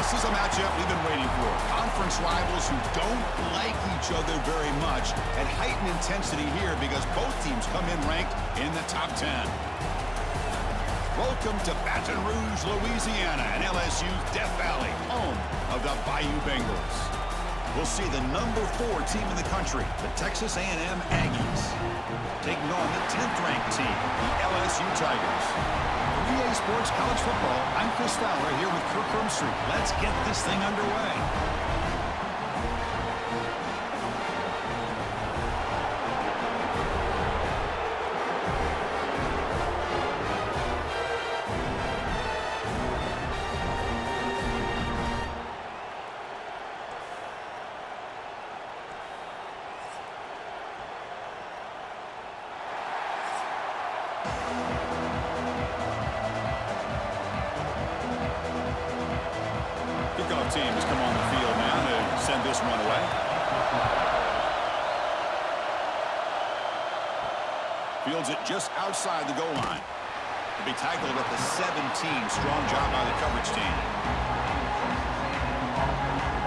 This is a matchup we've been waiting for. Conference rivals who don't like each other very much, and heightened intensity here because both teams come in ranked in the top 10. Welcome to Baton Rouge, Louisiana, and LSU's Death Valley, home of the Bayou Bengals. We'll see the number 4 team in the country, the Texas A&M Aggies, taking on the 10th-ranked team, the LSU Tigers. For EA Sports College Football, I'm Chris Fowler here with Kirk Rumstreet. Let's get this thing underway. Kickoff teams come on the field now to send this one away. Fields it just outside the goal line. To be tackled at the 17. Strong job by the coverage team.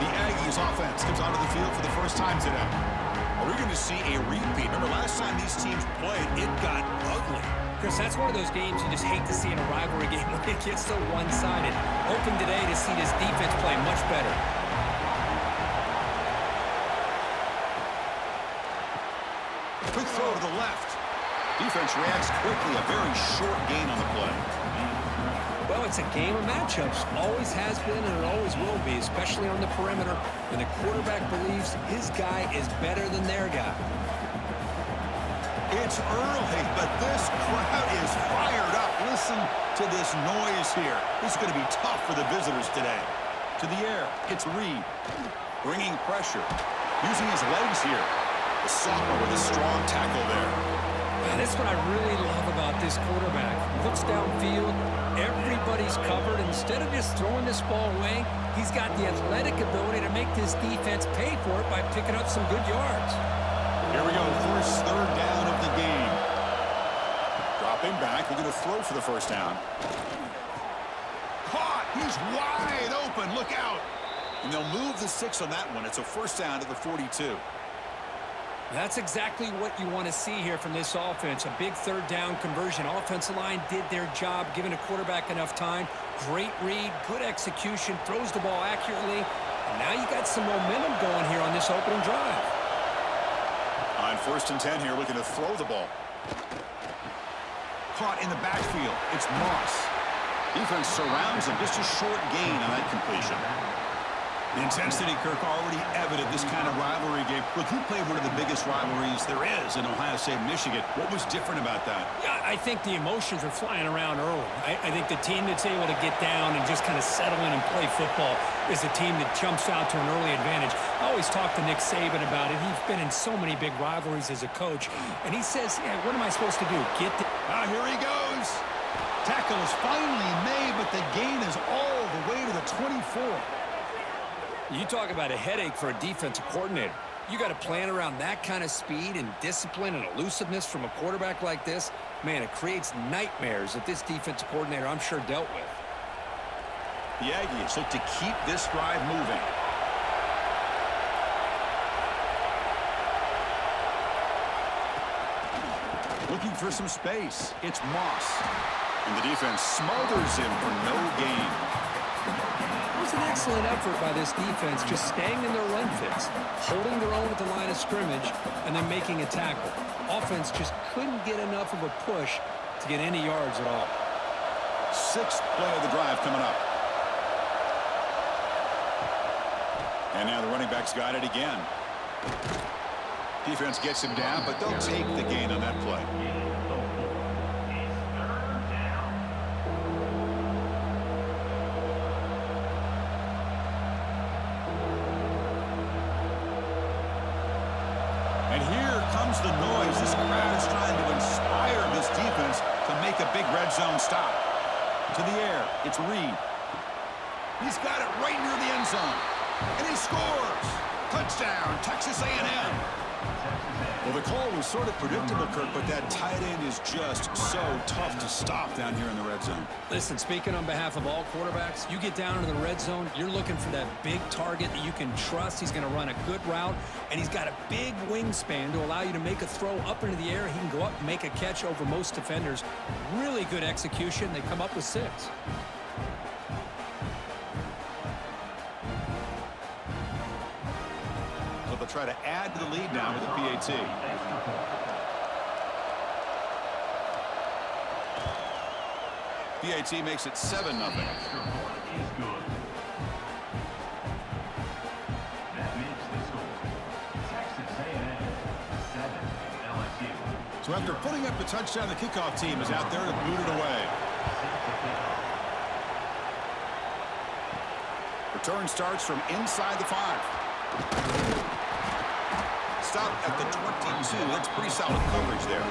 The Aggies offense comes onto the field for the first time today. Are we going to see a repeat? Remember last time these teams played, it got ugly. Chris, that's one of those games you just hate to see in a rivalry game when it gets so one-sided. Hoping today to see this defense play much better. Quick throw to the left. Defense reacts quickly. A very short gain on the play. Well, it's a game of matchups. Always has been and it always will be, especially on the perimeter when the quarterback believes his guy is better than their guy. It's early, but this crowd is fired up. Listen to this noise here. This is going to be tough for the visitors today. To the air, it's Reed. Bringing pressure. Using his legs here. The sophomore with a strong tackle there. Man, that's what I really love about this quarterback. Looks downfield. Everybody's covered. Instead of just throwing this ball away, he's got the athletic ability to make this defense pay for it by picking up some good yards. Here we go, first third down of the game. Dropping back, looking to throw for the first down. Caught, he's wide open, look out. And they'll move the 6 on that one. It's a first down to the 42. That's exactly what you want to see here from this offense. A big third down conversion. Offensive line did their job, giving the quarterback enough time. Great read, good execution, throws the ball accurately. And now you got some momentum going here on this opening drive. On first and 10 here, looking to throw the ball. Caught in the backfield. It's Moss. Defense surrounds him. Just a short gain on that completion. The intensity, Kirk, already evident this kind of rivalry game. Look, you played one of the biggest rivalries there is in Ohio State, Michigan. What was different about that? Yeah, I think the emotions are flying around early. I think the team that's able to get down and just kind of settle in and play football is the team that jumps out to an early advantage. I always talk to Nick Saban about it. He's been in so many big rivalries as a coach. And he says, yeah, what am I supposed to do? Get the... Here he goes. Tackle is finally made, but the gain is all the way to the 24. You talk about a headache for a defensive coordinator. You got to plan around that kind of speed and discipline and elusiveness from a quarterback like this. Man, it creates nightmares that this defensive coordinator, I'm sure, dealt with. The Aggies look to keep this drive moving. Looking for some space. It's Moss. And the defense smothers him for no gain. It was an excellent effort by this defense, just staying in their run fits, holding their own at the line of scrimmage, and then making a tackle. Offense just couldn't get enough of a push to get any yards at all. 6th play of the drive coming up. And now the running back's got it again. Defense gets him down, but they'll take the gain on that play. And here comes the noise. This crowd is trying to inspire this defense to make a big red zone stop. To the air, it's Reed. He's got it right near the end zone. And he scores. Touchdown, Texas A&M. Well, the call was sort of predictable, Kirk, but that tight end is just so tough to stop down here in the red zone. Listen, speaking on behalf of all quarterbacks, you get down into the red zone, you're looking for that big target that you can trust. He's going to run a good route, and he's got a big wingspan to allow you to make a throw up into the air. He can go up and make a catch over most defenders. Really good execution. They come up with 6. They'll try to add to the lead now with the PAT. PAT makes it 7-0. So after putting up the touchdown, the kickoff team is out there to boot it away. Return starts from inside the 5. Stop at the 22. That's pretty solid coverage there.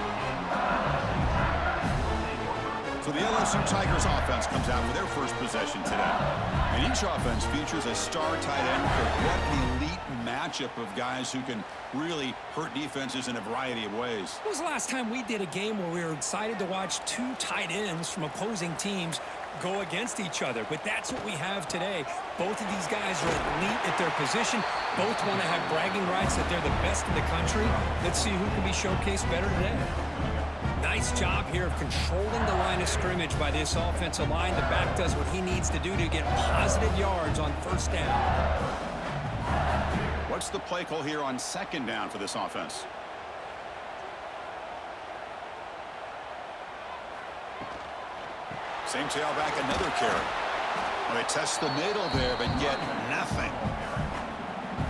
So the LSU Tigers offense comes out for their first possession today. And each offense features a star tight end. What an elite matchup of guys who can really hurt defenses in a variety of ways. When was the last time we did a game where we were excited to watch 2 tight ends from opposing teams go against each other? But that's what we have today. Both of these guys are elite at their position. Both want to have bragging rights that they're the best in the country. Let's see who can be showcased better today. Nice job here of controlling the line of scrimmage by this offensive line. The back does what he needs to do to get positive yards on first down. What's the play call here on 2nd down for this offense? Same tailback, another carry. Well, they test the middle there, but get nothing.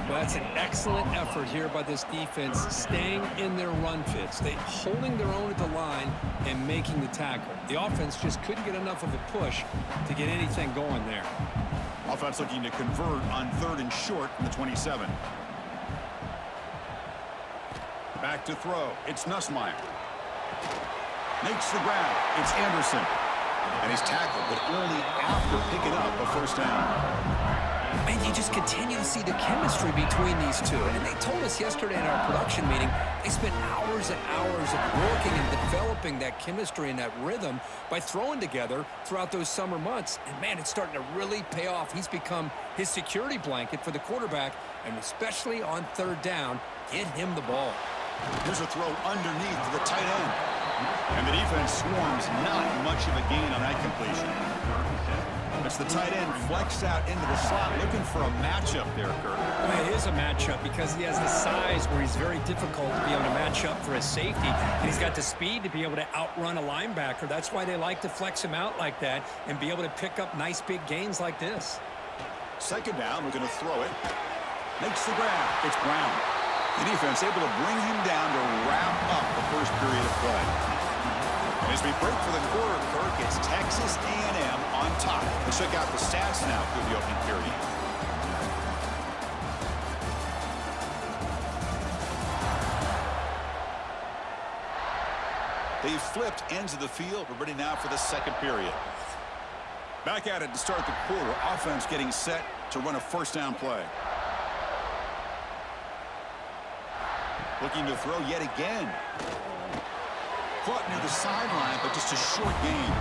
Well, that's an excellent effort here by this defense, staying in their run fits. They holding their own at the line and making the tackle. The offense just couldn't get enough of a push to get anything going there. Offense looking to convert on 3rd and short from the 27. Back to throw. It's Nussmeier. Makes the grab. It's Anderson. And he's tackled, but only after picking up a first down. Man, you just continue to see the chemistry between these two. And they told us yesterday in our production meeting, they spent hours and hours of working and developing that chemistry and that rhythm by throwing together throughout those summer months. And, man, it's starting to really pay off. He's become his security blanket for the quarterback, and especially on 3rd down, get him the ball. Here's a throw underneath to the tight end. And the defense swarms not much of a gain on that completion. It's the tight end flexed out into the slot, looking for a matchup there, Kirk. Well, it is a matchup because he has the size where he's very difficult to be able to match up for his safety. And he's got the speed to be able to outrun a linebacker. That's why they like to flex him out like that and be able to pick up nice big gains like this. 2nd down, we're going to throw it. Makes the grab. It's Brown. The defense able to bring him down to wrap up the first period of play. And as we break for the quarter, Kirk, it's Texas A&M on top. Let's check out the stats now through the opening period. They've flipped ends of the field. We're ready now for the 2nd period. Back at it to start the quarter. Offense getting set to run a first down play. Looking to throw yet again. Caught near the sideline, but just a short gain.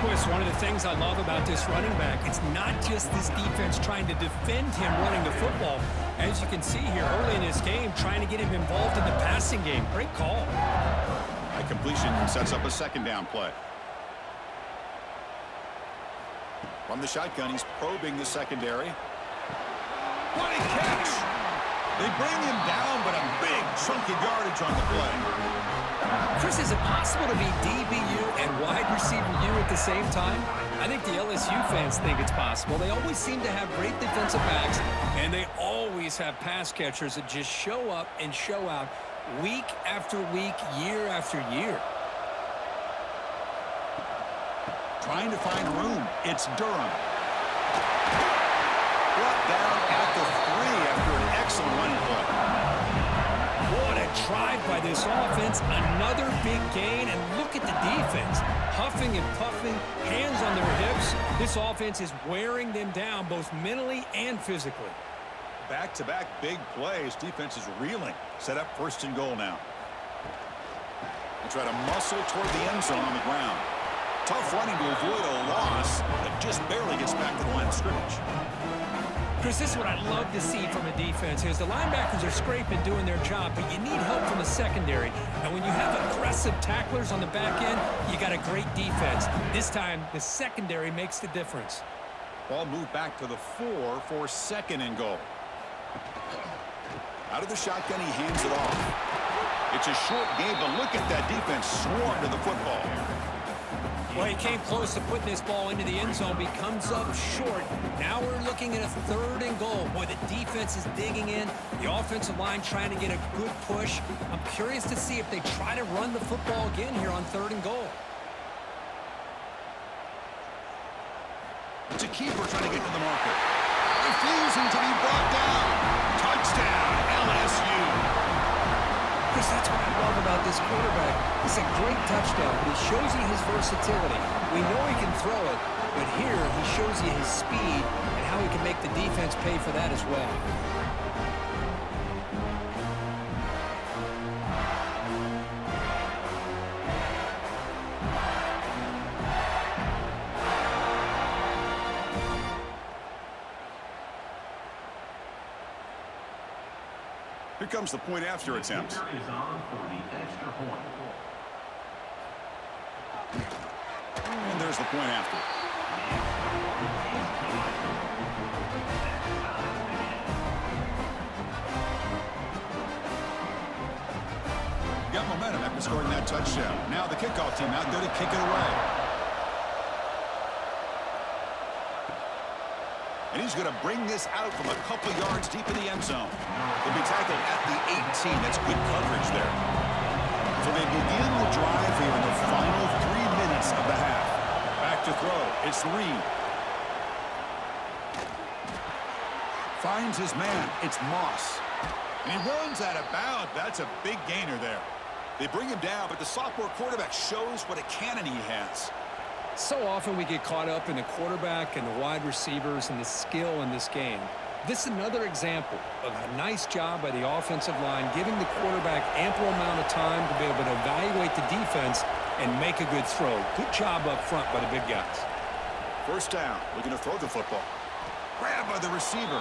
Boy, it's one of the things I love about this running back. It's not just this defense trying to defend him running the football. As you can see here early in this game, trying to get him involved in the passing game. Great call. A completion sets up a 2nd down play. From the shotgun, he's probing the secondary. What a catch! They bring him down, but a big chunk of yardage on the play. Chris, is it possible to be DBU and wide receiver U at the same time? I think the LSU fans think it's possible. They always seem to have great defensive backs, and they always have pass catchers that just show up and show out week after week, year after year. Trying to find room. It's Durham. Brought down at the 3 after an excellent running play. What a drive by this offense. Another big gain, and look at the defense. Huffing and puffing, hands on their hips. This offense is wearing them down both mentally and physically. Back-to-back big plays. Defense is reeling. Set up 1st and goal now. They try to muscle toward the end zone on the ground. Tough running to avoid a loss, but just barely gets back to the line of scrimmage. Chris, this is what I love to see from a defense is the linebackers are scraping, doing their job, but you need help from the secondary. And when you have aggressive tacklers on the back end, you got a great defense. This time, the secondary makes the difference. Ball moved back to the 4 for 2nd and goal. Out of the shotgun, he hands it off. It's a short game, but look at that defense swarm to the football. Well, he came close to putting this ball into the end zone, but he comes up short. Now we're looking at a 3rd and goal. Boy, the defense is digging in. The offensive line trying to get a good push. I'm curious to see if they try to run the football again here on 3rd and goal. It's a keeper trying to get to the marker. Refusing to be brought down. Touchdown, LSU. Chris, that's what I love about this quarterback. It's a great touchdown, but he shows you his versatility. We know he can throw it, but here he shows you his speed and how he can make the defense pay for that as well. Here comes the point after attempt. And there's the point after. Got momentum after scoring that touchdown. Now the kickoff team out there to kick it away. And he's going to bring this out from a couple yards deep in the end zone. He'll be tackled at the 18. That's good coverage there. So they begin the drive here in the final 3 minutes of the half. Back to throw. It's Reed. Finds his man. It's Moss. And he runs out of bounds. That's a big gainer there. They bring him down, but the sophomore quarterback shows what a cannon he has. So often we get caught up in the quarterback and the wide receivers and the skill in this game. This is another example of a nice job by the offensive line, giving the quarterback ample amount of time to be able to evaluate the defense and make a good throw. Good job up front by the big guys. 1st down, looking to throw the football. Grabbed by the receiver.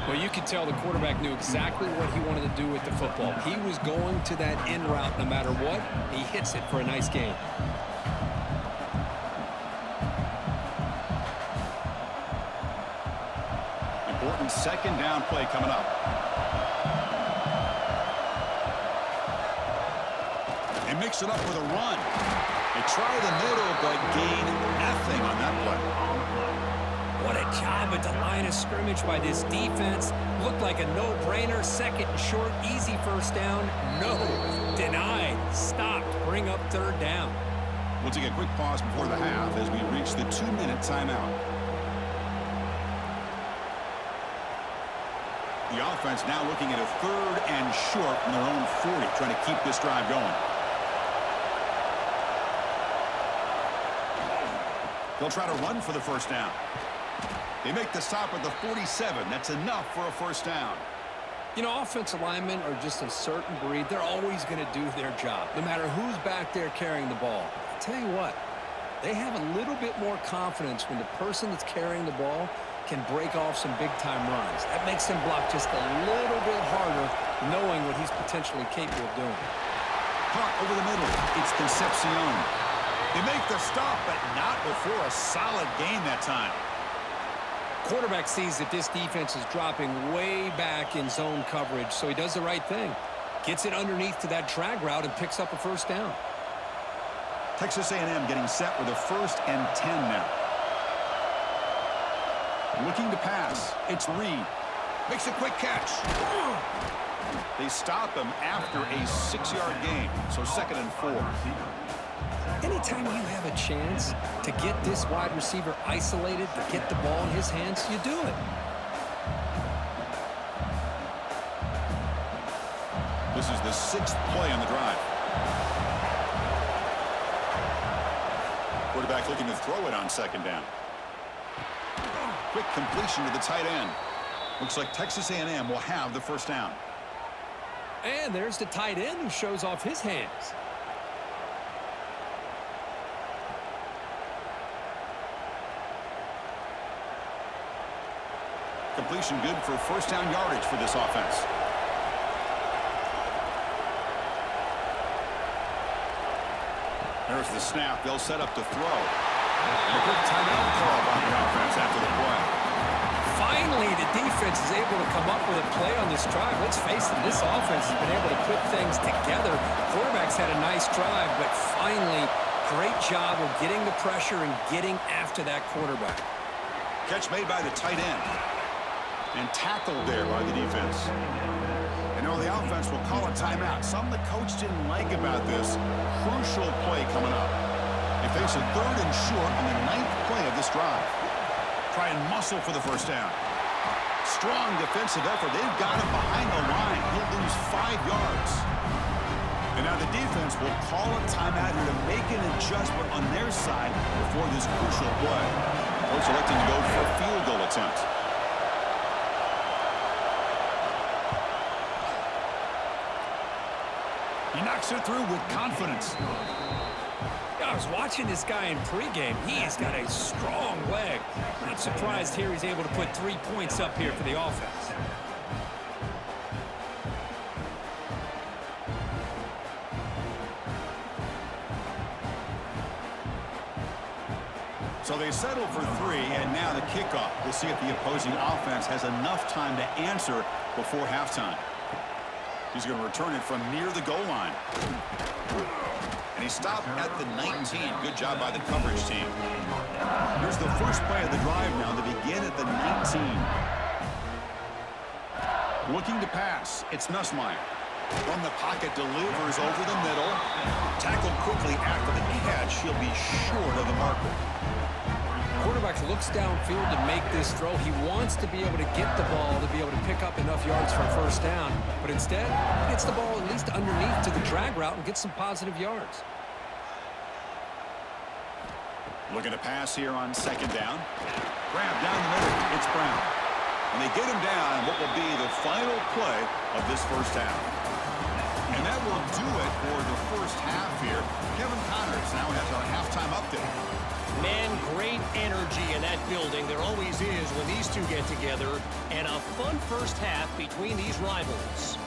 Well, you could tell the quarterback knew exactly what he wanted to do with the football. He was going to that in route no matter what. He hits it for a nice gain. Important 2nd down play coming up. They mix it up with a run. They try the middle, but gain nothing on that play. What a job at the line of scrimmage by this defense. Looked like a no-brainer. 2nd and short, easy 1st down. No, denied, stopped, bring up 3rd down. We'll take a quick pause before the half as we reach the 2-minute timeout. The offense now looking at a 3rd and short from their own 40, trying to keep this drive going. They'll try to run for the 1st down. They make the stop at the 47. That's enough for a 1st down. You know, offensive linemen are just a certain breed. They're always going to do their job, no matter who's back there carrying the ball. I'll tell you what, they have a little bit more confidence when the person that's carrying the ball can break off some big-time runs. That makes them block just a little bit harder, knowing what he's potentially capable of doing. Caught over the middle. It's Concepcion. They make the stop, but not before a solid gain that time. Quarterback sees that this defense is dropping way back in zone coverage, so he does the right thing. Gets it underneath to that drag route and picks up a 1st down. Texas A&M getting set with a 1st and 10 now. Looking to pass. It's Reed. Makes a quick catch. They stop him after a 6-yard gain, so 2nd and 4. Anytime you have a chance to get this wide receiver isolated, to get the ball in his hands, you do it. This is the 6th play on the drive. Quarterback looking to throw it on 2nd down. Quick completion to the tight end. Looks like Texas A&M will have the first down. And there's the tight end who shows off his hands. Completion good for first down yardage for this offense. There's the snap. They'll set up to throw. And a quick timeout call by the offense after the play. Finally, the defense is able to come up with a play on this drive. Let's face it, this offense has been able to put things together. Quarterback's had a nice drive, but finally, great job of getting the pressure and getting after that quarterback. Catch made by the tight end. And tackled there by the defense. And now the offense will call a timeout. Something the coach didn't like about this. Crucial play coming up. They face a 3rd and short on the 9th play of this drive. Try and muscle for the first down. Strong defensive effort. They've got him behind the line. He'll lose 5 yards. And now the defense will call a timeout here to make an adjustment on their side before this crucial play. Coach electing to go for a field goal attempt. He knocks it through with confidence. I was watching this guy in pregame. He has got a strong leg. Not surprised here he's able to put 3 points up here for the offense. So they settle for 3, and now the kickoff. We'll see if the opposing offense has enough time to answer before halftime. He's going to return it from near the goal line. And he stopped at the 19. Good job by the coverage team. Here's the first play of the drive now to begin at the 19. Looking to pass. It's Nussmeier. From the pocket, delivers over the middle. Tackled quickly after the catch. He'll be short of the marker. Quarterback looks downfield to make this throw. He wants to be able to get the ball to be able to pick up enough yards for a first down. But instead, he gets the ball at least underneath to the drag route and gets some positive yards. Looking to pass here on 2nd down. Grab down the middle. It's Brown. And they get him down what will be the final play of this first half. And that will do it for the first half here. Kevin Connors now has our halftime update. Man, great energy in that building. There always is when these two get together. And a fun first half between these rivals.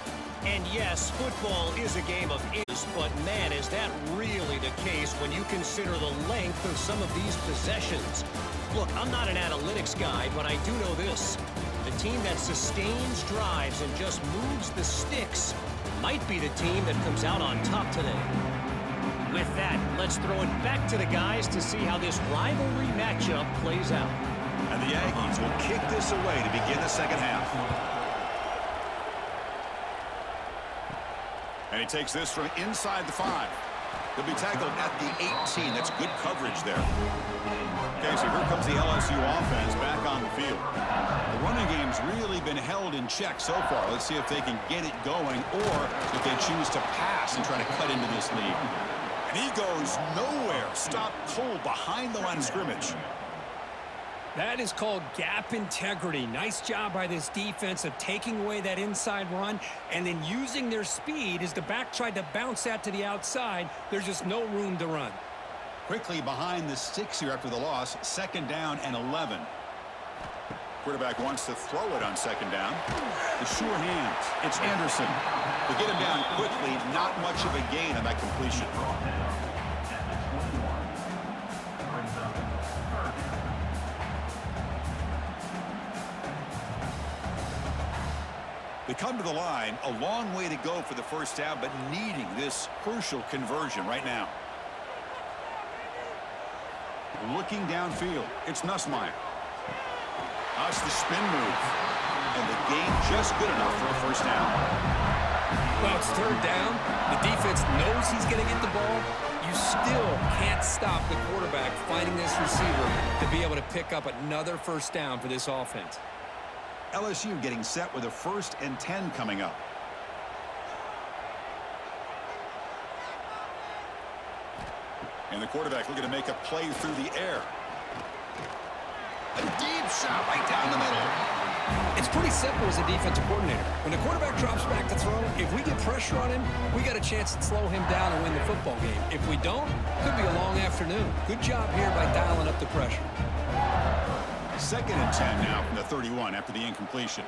And yes, football is a game of is, but man, is that really the case when you consider the length of some of these possessions. Look, I'm not an analytics guy, but I do know this. The team that sustains drives and just moves the sticks might be the team that comes out on top today. With that, let's throw it back to the guys to see how this rivalry matchup plays out. And the Aggies will kick this away to begin the second half. And he takes this from inside the 5. He'll be tackled at the 18. That's good coverage there. Okay, so here comes the LSU offense back on the field. The running game's really been held in check so far. Let's see if they can get it going or if they choose to pass and try to cut into this lead. And he goes nowhere. Stopped cold behind the line of scrimmage. That is called gap integrity. Nice job by this defense of taking away that inside run and then using their speed as the back tried to bounce that to the outside. There's just no room to run. Quickly behind the sticks here after the loss. 2nd down and 11. Quarterback wants to throw it on 2nd down. The sure hands. It's Anderson. They get him down quickly. Not much of a gain on that completion. They come to the line. A long way to go for the first down, but needing this crucial conversion right now. Looking downfield. It's Nussmeier. That's the spin move. And the gain just good enough for a first down. Well, it's 3rd down. The defense knows he's going to get the ball. You still can't stop the quarterback finding this receiver to be able to pick up another first down for this offense. LSU getting set with a 1st and 10 coming up. And the quarterback looking to make a play through the air. A deep shot right down the middle. It's pretty simple as a defensive coordinator. When the quarterback drops back to throw, if we get pressure on him, we got a chance to slow him down and win the football game. If we don't, could be a long afternoon. Good job here by dialing up the pressure. 2nd and 10 now from the 31 after the incompletion.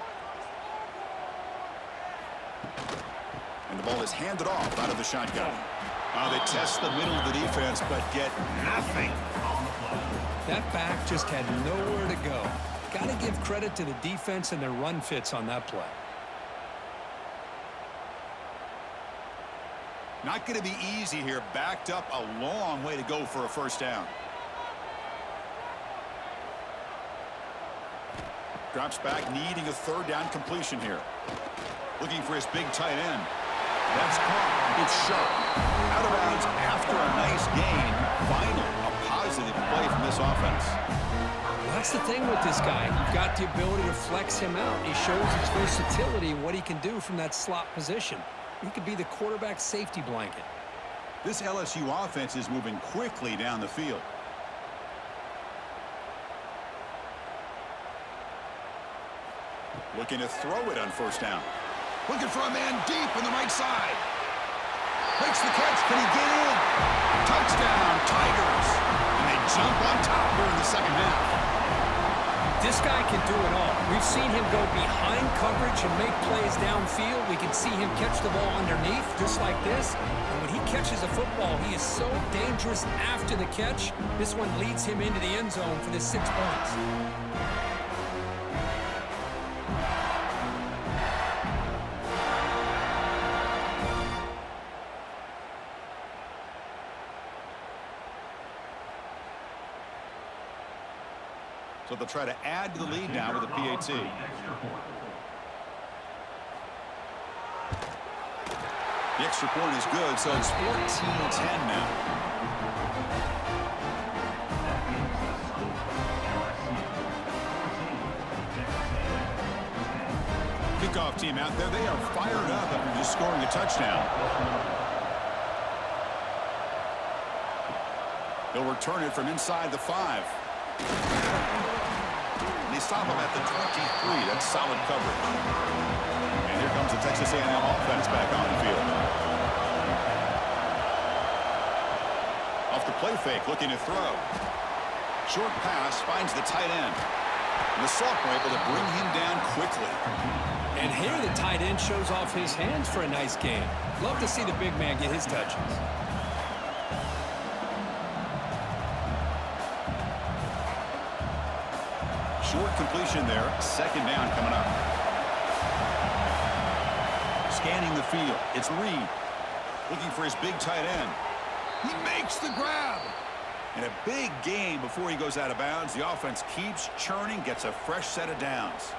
And the ball is handed off out of the shotgun. They test the middle of the defense, but get nothing. That back just had nowhere to go. Got to give credit to the defense and their run fits on that play. Not going to be easy here. Backed up a long way to go for a first down. Drops back, needing a 3rd down completion here. Looking for his big tight end. That's caught. It's sharp. Out of bounds after a nice gain. Finally, a positive play from this offense. That's the thing with this guy. You've got the ability to flex him out. He shows his versatility and what he can do from that slot position. He could be the quarterback safety blanket. This LSU offense is moving quickly down the field. Looking to throw it on 1st down. Looking for a man deep on the right side. Makes the catch. Can he get in? Touchdown, Tigers. And they jump on top here in the 2nd half. This guy can do it all. We've seen him go behind coverage and make plays downfield. We can see him catch the ball underneath, just like this. And when he catches a football, he is so dangerous after the catch. This one leads him into the end zone for the 6 points. So they'll try to add to the lead now with a PAT. The extra point is good, so it's 14-10 now. Kickoff team out there, they are fired up after just scoring a touchdown. They'll return it from inside the 5. They stop him at the 23. That's solid coverage. And here comes the Texas A&M offense back on the field. Off the play fake, looking to throw. Short pass finds the tight end. And the sophomore able to bring him down quickly. And here the tight end shows off his hands for a nice game. Love to see the big man get his touches. Short completion there. 2nd down coming up. Scanning the field. It's Reed. Looking for his big tight end. He makes the grab. And a big gain before he goes out of bounds. The offense keeps churning, gets a fresh set of downs.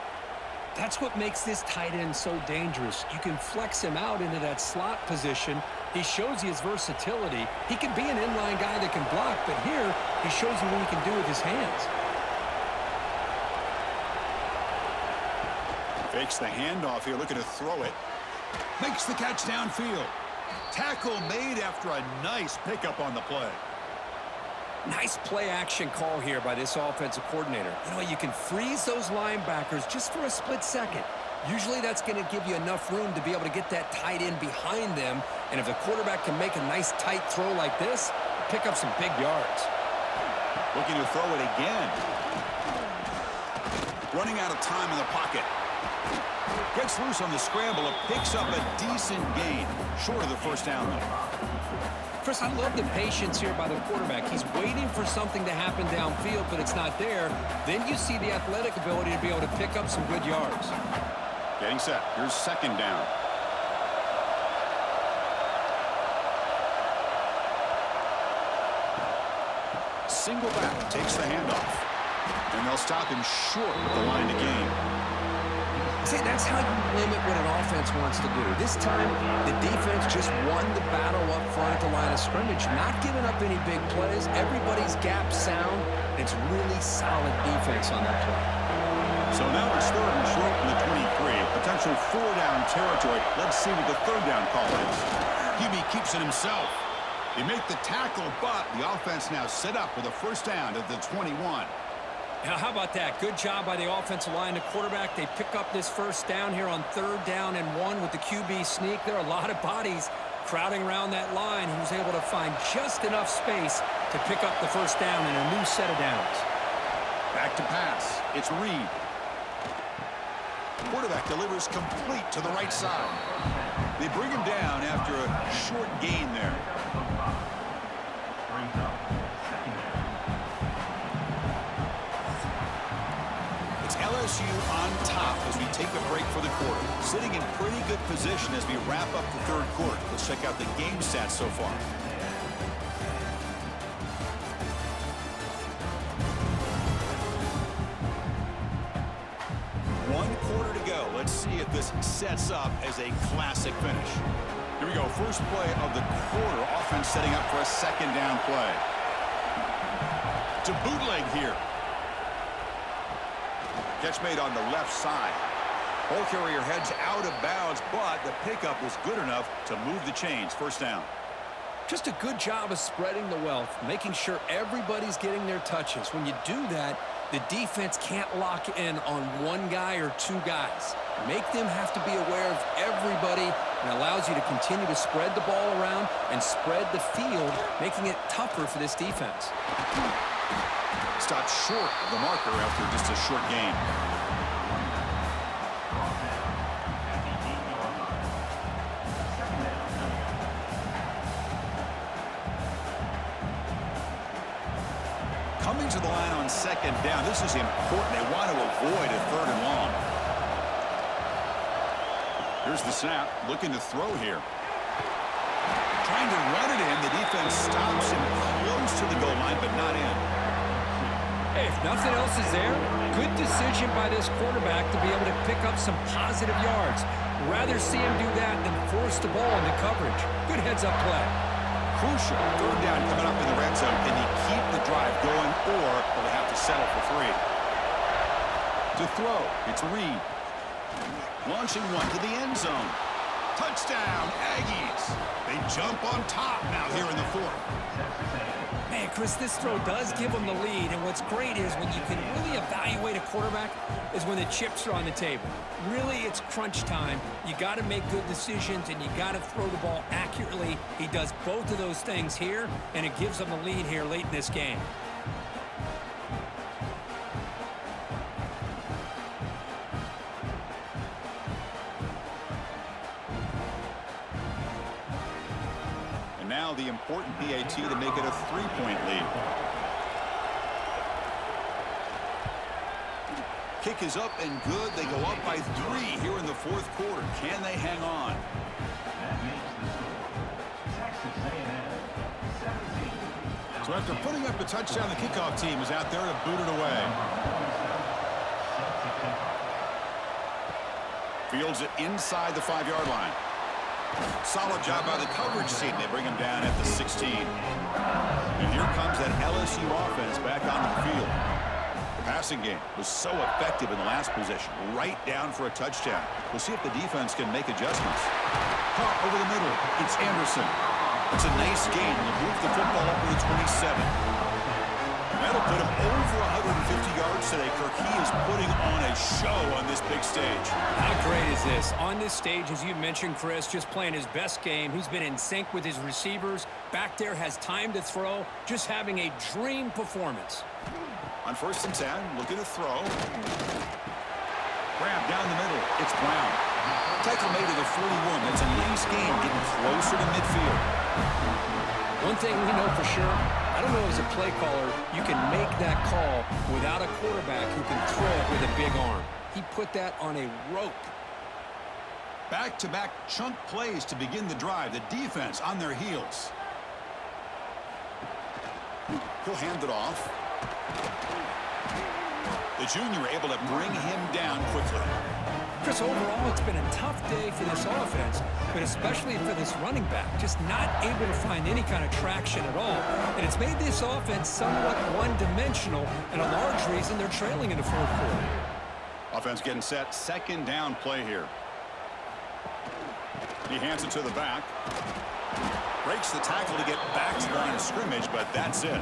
That's what makes this tight end so dangerous. You can flex him out into that slot position. He shows you his versatility. He can be an inline guy that can block, but here he shows you what he can do with his hands. Fakes the handoff here, looking to throw it. Makes the catch downfield. Tackle made after a nice pickup on the play. Nice play action call here by this offensive coordinator. You know, you can freeze those linebackers just for a split second. Usually that's going to give you enough room to be able to get that tight end behind them. And if the quarterback can make a nice tight throw like this, pick up some big yards. Looking to throw it again. Running out of time in the pocket. Gets loose on the scramble and picks up a decent gain. Short of the 1st down, though. Chris, I love the patience here by the quarterback. He's waiting for something to happen downfield, but it's not there. Then you see the athletic ability to be able to pick up some good yards. Getting set. Here's 2nd down. Single back takes the handoff. And they'll stop him short of the line to gain. See, that's how you limit what an offense wants to do. This time, the defense just won the battle up front at the line of scrimmage, not giving up any big plays. Everybody's gap sound. It's really solid defense on that play. So now it's 3rd and short from the 23. Potential 4-down territory. Let's see what the 3rd down call is. QB keeps it himself. They make the tackle, but the offense now set up with a 1st down at the 21. Now, how about that? Good job by the offensive line. The quarterback, they pick up this first down here on 3rd down and 1 with the QB sneak. There are a lot of bodies crowding around that line. He was able to find just enough space to pick up the first down in a new set of downs. Back to pass. It's Reed. Quarterback delivers complete to the right side. They bring him down after a short gain there. It's LSU on top as we take a break for the quarter. Sitting in pretty good position as we wrap up the 3rd quarter. Let's check out the game stats so far. Let's see if this sets up as a classic finish. Here we go. First play of the quarter. Offense setting up for a 2nd down play. To bootleg here. Catch made on the left side. Ball carrier heads out of bounds, but the pickup was good enough to move the chains. First down. Just a good job of spreading the wealth, making sure everybody's getting their touches. When you do that, the defense can't lock in on one guy or 2 guys. Make them have to be aware of everybody, and allows you to continue to spread the ball around and spread the field, making it tougher for this defense. Stopped short of the marker after just a short game. Coming to the line on 2nd down. This is important. They want to avoid a 3rd and long. Here's the snap. Looking to throw here. Trying to run it in. The defense stops him close to the goal line, but not in. Hey, if nothing else is there, good decision by this quarterback to be able to pick up some positive yards. Rather see him do that than force the ball into coverage. Good heads-up play. Crucial 3rd down coming up in the red zone. Can he keep the drive going, or will they have to settle for 3? To throw, it's Reed. Launching one to the end zone. Touchdown, Aggies. They jump on top now here in the 4th. Man, Chris, this throw does give them the lead, and what's great is when you can really evaluate a quarterback is when the chips are on the table. Really, it's crunch time. You got to make good decisions, and you got to throw the ball accurately. He does both of those things here, and it gives them the lead here late in this game. Now the important PAT to make it a 3-point lead. Kick is up and good. They go up by 3 here in the 4th quarter. Can they hang on? So after putting up a touchdown, the kickoff team is out there to boot it away. Fields it inside the 5-yard line. Solid job by the coverage team. They bring him down at the 16. And here comes that LSU offense back onto the field. The passing game was so effective in the last possession. Right down for a touchdown. We'll see if the defense can make adjustments. Caught over the middle. It's Anderson. It's a nice gain. He'll move the football up to the 27. That'll put him over 150 yards today, Kirk. He is putting on a show on this big stage. How great is this? On this stage, as you mentioned, Chris, just playing his best game. He's been in sync with his receivers. Back there, has time to throw. Just having a dream performance. On 1st and 10, looking to throw. Grab down the middle. It's Brown. Tackle made to the 41. That's a nice game, getting closer to midfield. One thing we know for sure, I don't know as a play caller, you can make that call without a quarterback who can throw it with a big arm. He put that on a rope. Back-to-back chunk plays to begin the drive. The defense on their heels. He'll hand it off. The junior able to bring him down quickly. Chris, overall, it's been a tough day for this offense, but especially for this running back. Just not able to find any kind of traction at all. And it's made this offense somewhat one-dimensional, and a large reason they're trailing in the 4th quarter. Offense getting set. 2nd down play here. He hands it to the back. Breaks the tackle to get back to the line of scrimmage, but that's it.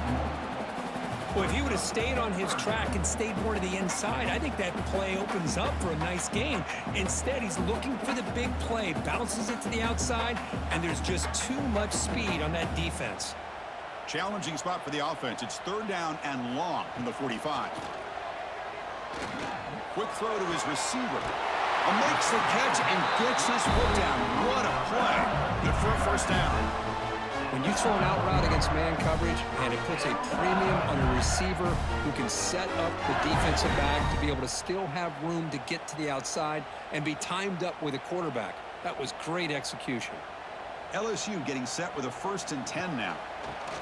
Well, if he would have stayed on his track and stayed more to the inside, I think that play opens up for a nice gain. Instead, he's looking for the big play, bounces it to the outside, and there's just too much speed on that defense. Challenging spot for the offense. It's 3rd down and long from the 45. Quick throw to his receiver. Makes the catch and gets his foot down. What a play. Good for a 1st down. When you throw an out route against man coverage, and it puts a premium on a receiver who can set up the defensive back to be able to still have room to get to the outside and be timed up with a quarterback. That was great execution. LSU getting set with a 1st and 10 now.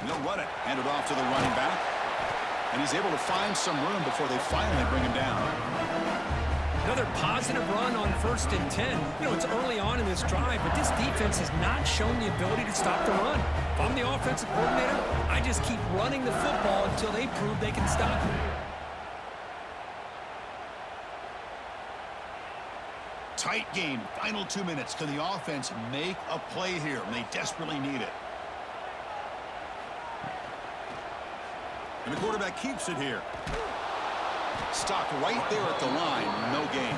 They'll run it. Hand it off to the running back. And he's able to find some room before they finally bring him down. Another positive run on 1st and 10. You know, it's early on in this drive, but this defense has not shown the ability to stop the run. If I'm the offensive coordinator, I just keep running the football until they prove they can stop it. Tight game. Final 2 minutes. Can the offense make a play here? And they desperately need it. And the quarterback keeps it here. Stopped right there at the line. No gain.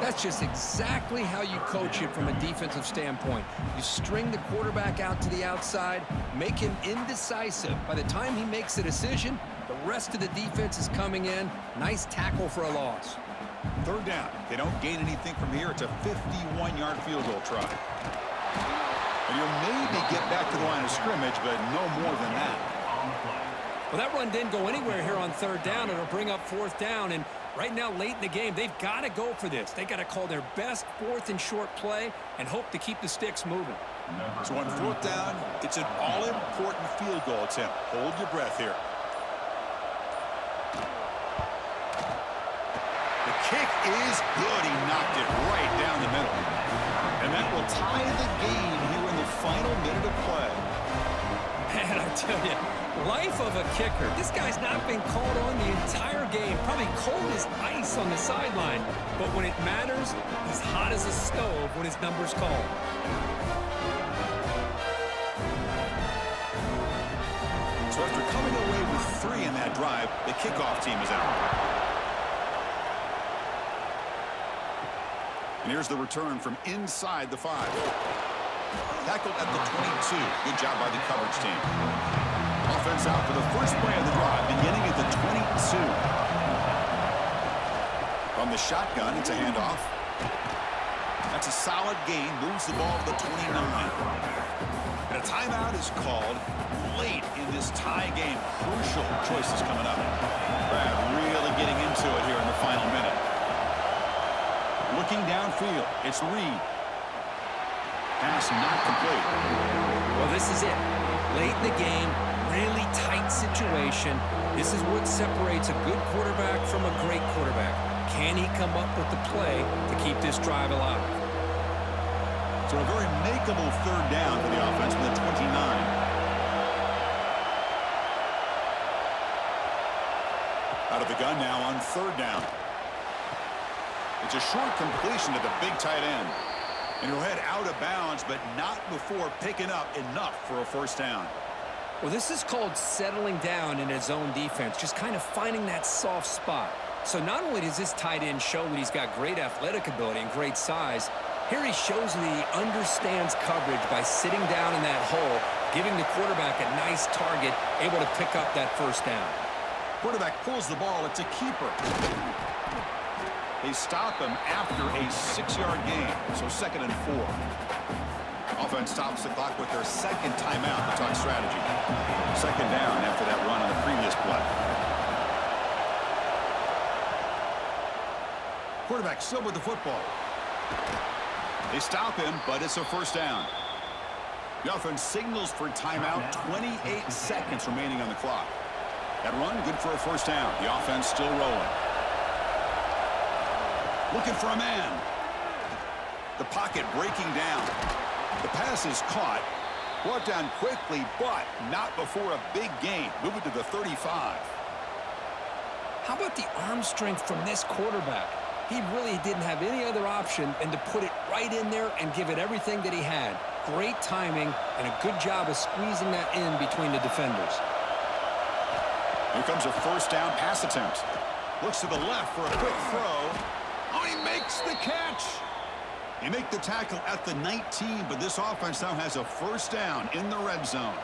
That's just exactly how you coach it from a defensive standpoint. You string the quarterback out to the outside, make him indecisive. By the time he makes a decision, the rest of the defense is coming in. Nice tackle for a loss. 3rd down. They don't gain anything from here. It's a 51-yard field goal try. And you'll maybe get back to the line of scrimmage, but no more than that. Well, that run didn't go anywhere here on 3rd down. It'll bring up 4th down, and right now, late in the game, they've got to go for this. They've got to call their best 4th and short play and hope to keep the sticks moving. So on 4th down, it's an all-important field goal attempt. Hold your breath here. The kick is good. He knocked it right down the middle. And that will tie the game here in the final minute of play. Man, I tell you, life of a kicker. This guy's not been called on the entire game. Probably cold as ice on the sideline. But when it matters, he's hot as a stove when his number's called. So after coming away with 3 in that drive, the kickoff team is out. And here's the return from inside the 5. Tackled at the 22. Good job by the coverage team. Offense out for the first play of the drive, beginning at the 22. From the shotgun, it's a handoff. That's a solid gain. Moves the ball to the 29. And a timeout is called late in this tie game. Crucial choices coming up. Brad really getting into it here in the final minute. Looking downfield, it's Reed. Pass not complete. Well, this is it. Late in the game, really tight situation. This is what separates a good quarterback from a great quarterback. Can he come up with the play to keep this drive alive? So a very makeable 3rd down for the offense with the 29. Out of the gun now on 3rd down. It's a short completion to the big tight end. And he'll head out of bounds, but not before picking up enough for a 1st down. Well, this is called settling down in his own defense, just kind of finding that soft spot. So not only does this tight end show that he's got great athletic ability and great size, here he shows that he understands coverage by sitting down in that hole, giving the quarterback a nice target, able to pick up that 1st down. Quarterback pulls the ball. It's a keeper. They stop him after a 6-yard gain, so 2nd and 4. Offense stops the clock with their 2nd timeout to talk strategy. 2nd down after that run on the previous play. Quarterback still with the football. They stop him, but it's a 1st down. The offense signals for timeout. 28 seconds remaining on the clock. That run good for a 1st down. The offense still rolling. Looking for a man. The pocket breaking down. The pass is caught. Brought down quickly, but not before a big gain. Moving to the 35. How about the arm strength from this quarterback? He really didn't have any other option than to put it right in there and give it everything that he had. Great timing and a good job of squeezing that in between the defenders. Here comes a first down pass attempt. Looks to the left for a quick throw. Oh, he makes the catch. He make the tackle at the 19, but this offense now has a first down in the red zone.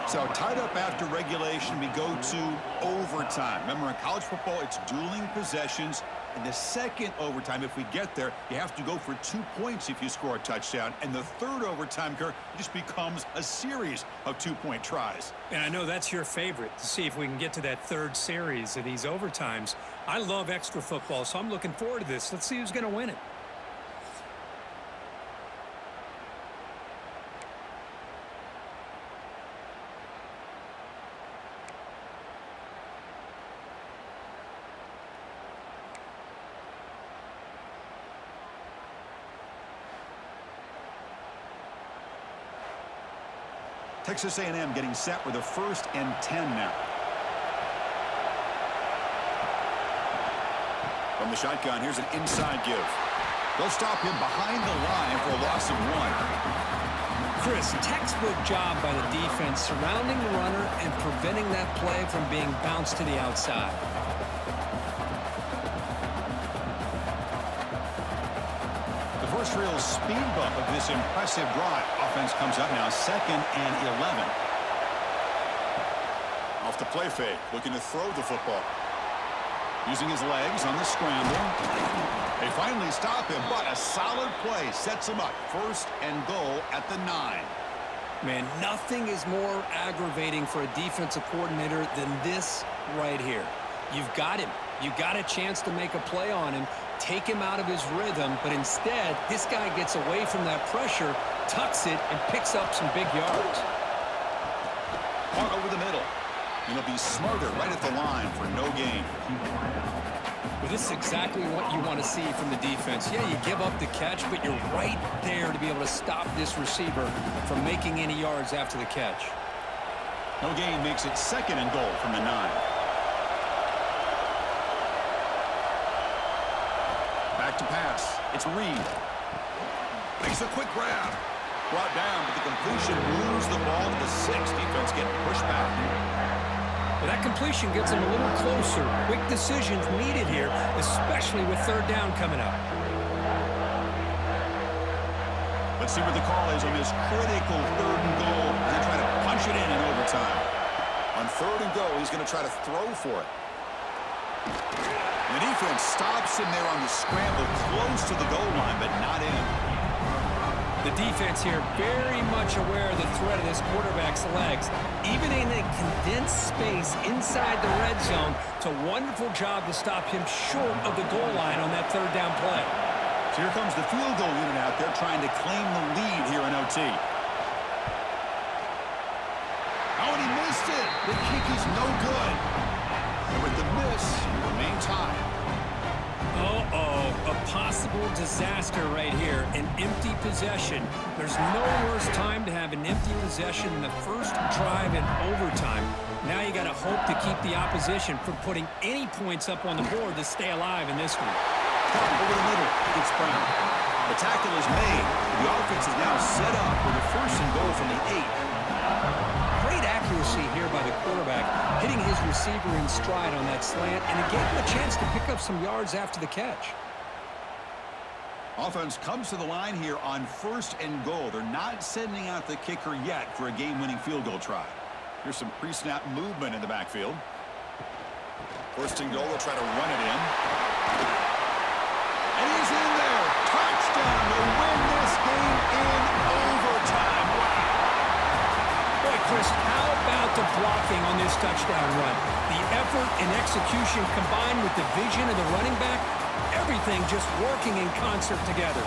So tied up after regulation, we go to overtime. Remember, in college football, it's dueling possessions. In the second overtime, if we get there, you have to go for 2 points if you score a touchdown. And the third overtime, Kirk, just becomes a series of 2-point tries. And I know that's your favorite, to see if we can get to that third series of these overtimes. I love extra football, so I'm looking forward to this. Let's see who's going to win it. Texas A&M getting set with a 1st and 10 now. From the shotgun, here's an inside give. They'll stop him behind the line for a loss of 1. Chris, textbook job by the defense surrounding the runner and preventing that play from being bounced to the outside. The first real speed bump of this impressive drive. Offense comes up now 2nd and 11. Off the play fake, looking to throw the football. Using his legs on the scramble. They finally stop him, but a solid play sets him up. 1st and goal at the 9. Man, nothing is more aggravating for a defensive coordinator than this right here. You've got him. You've got a chance to make a play on him, take him out of his rhythm, but instead, this guy gets away from that pressure, tucks it, and picks up some big yards. Far over the middle. And he'll be smarter right at the line for no gain. Well, this is exactly what you want to see from the defense. Yeah, you give up the catch, but you're right there to be able to stop this receiver from making any yards after the catch. No gain makes it 2nd and goal from the 9. Back to pass. It's Reed. Makes a quick grab. Brought down, but the completion moves the ball to the 6. Defense getting pushed back. Well, that completion gets him a little closer. Quick decisions needed here, especially with 3rd down coming up. Let's see what the call is on this critical 3rd and goal. He's going to try to punch it in overtime. On 3rd and goal, he's going to try to throw for it. The defense stops him there on the scramble, close to the goal line, but not in. The defense here very much aware of the threat of this quarterback's legs. Even in a condensed space inside the red zone, it's a wonderful job to stop him short of the goal line on that 3rd down play. So here comes the field goal unit out there trying to claim the lead here in OT. Oh, and he missed it. The kick is no good. And with the miss, remain tied. Uh-oh, a possible disaster right here, an empty possession. There's no worse time to have an empty possession than the first drive in overtime. Now you got to hope to keep the opposition from putting any points up on the board to stay alive in this one. Over the middle, it's Brown. The tackle is made. The offense is now set up with a 1st and goal from the 8. Great accuracy here by the quarterback, hitting his receiver in stride on that slant, and it gave him a chance to pick up some yards after the catch. Offense comes to the line here on 1st and goal. They're not sending out the kicker yet for a game-winning field goal try. Here's some pre-snap movement in the backfield. 1st and goal, they'll try to run it in. And he's in there. Touchdown to win this game in overtime. Wow. Boy, Chris, how about the blocking on this touchdown run? The effort and execution combined with the vision of the running back, everything just working in concert together.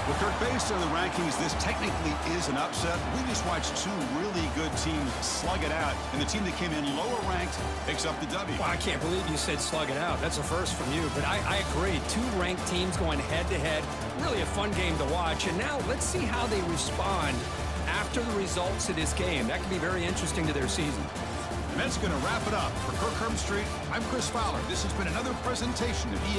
Well, Kirk, based on the rankings, this technically is an upset. We just watched 2 really good teams slug it out, and the team that came in lower ranked picks up the W. Well, I can't believe you said slug it out. That's a first from you, but I agree. 2 ranked teams going head-to-head. Really a fun game to watch, and now let's see how they respond after the results of this game. That could be very interesting to their season. And that's going to wrap it up. For Kirk Herbstreit, I'm Chris Fowler. This has been another presentation of